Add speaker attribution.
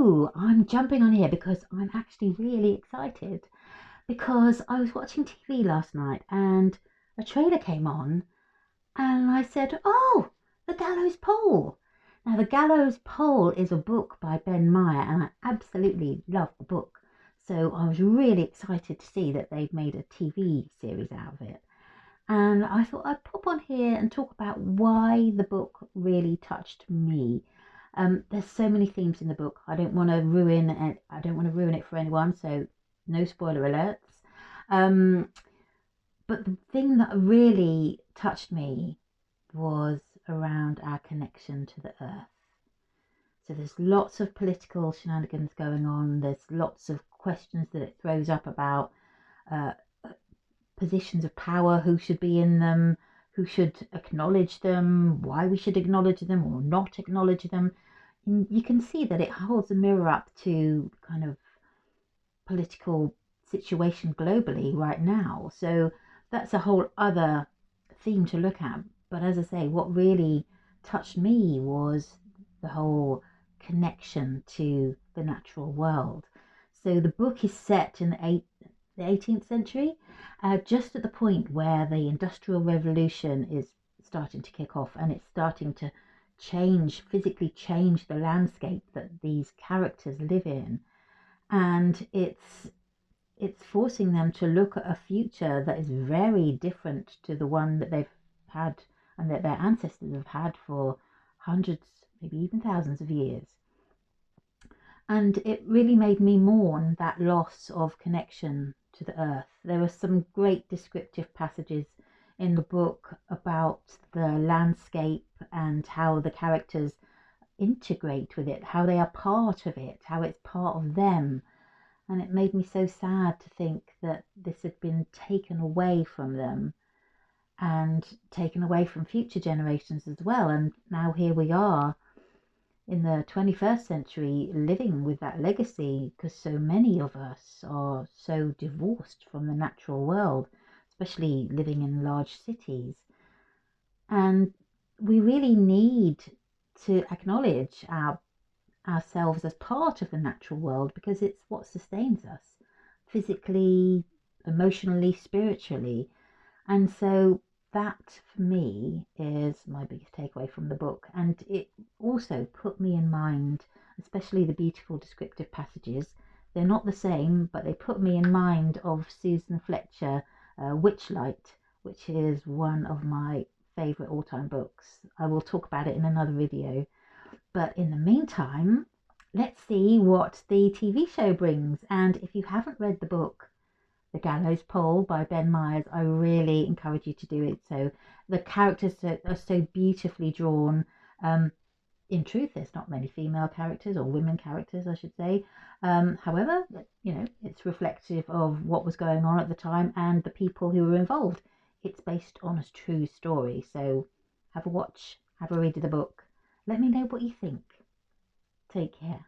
Speaker 1: So I'm jumping on here because I'm actually really excited because I was watching TV last night and a trailer came on and I said, oh, The Gallows Pole. Now, The Gallows Pole is a book by Ben Meyer and I absolutely love the book. So I was really excited to see that they've made a TV series out of it. And I thought I'd pop on here and talk about why the book really touched me. There's so many themes in the book. I don't want to ruin it. I don't want to ruin it for anyone, so no spoiler alerts. But the thing that really touched me was around our connection to the earth. So there's lots of political shenanigans going on. There's lots of questions that it throws up about positions of power, who should be in them, who should acknowledge them, why we should acknowledge them or not acknowledge them. And you can see that it holds a mirror up to kind of political situation globally right now. So that's a whole other theme to look at. But as I say, what really touched me was the whole connection to the natural world. So the book is set in the 18th century, just at the point where the Industrial Revolution is starting to kick off and it's starting to physically change the landscape that these characters live in. And it's forcing them to look at a future that is very different to the one that they've had and that their ancestors have had for hundreds, maybe even thousands of years. And it really made me mourn that loss of connection to the earth. There were some great descriptive passages in the book about the landscape and how the characters integrate with it, how they are part of it, how it's part of them. And it made me so sad to think that this had been taken away from them and taken away from future generations as well. And now here we are in the 21st century living with that legacy, because so many of us are so divorced from the natural world, especially living in large cities. And we really need to acknowledge ourselves as part of the natural world, because it's what sustains us physically, emotionally, spiritually. And so that for me is my biggest takeaway from the book. And it also put me in mind, especially the beautiful descriptive passages. They're not the same, but they put me in mind of Susan Fletcher, Witchlight, which is one of my favourite all-time books. I will talk about it in another video. But in the meantime, let's see what the TV show brings. And if you haven't read the book, The Gallows Pole by Ben Myers, I really encourage you to do it. So the characters are so beautifully drawn. In truth, there's not many female characters, or women characters, I should say. However, it's reflective of what was going on at the time and the people who were involved. It's based on a true story. So have a watch, have a read of the book. Let me know what you think. Take care.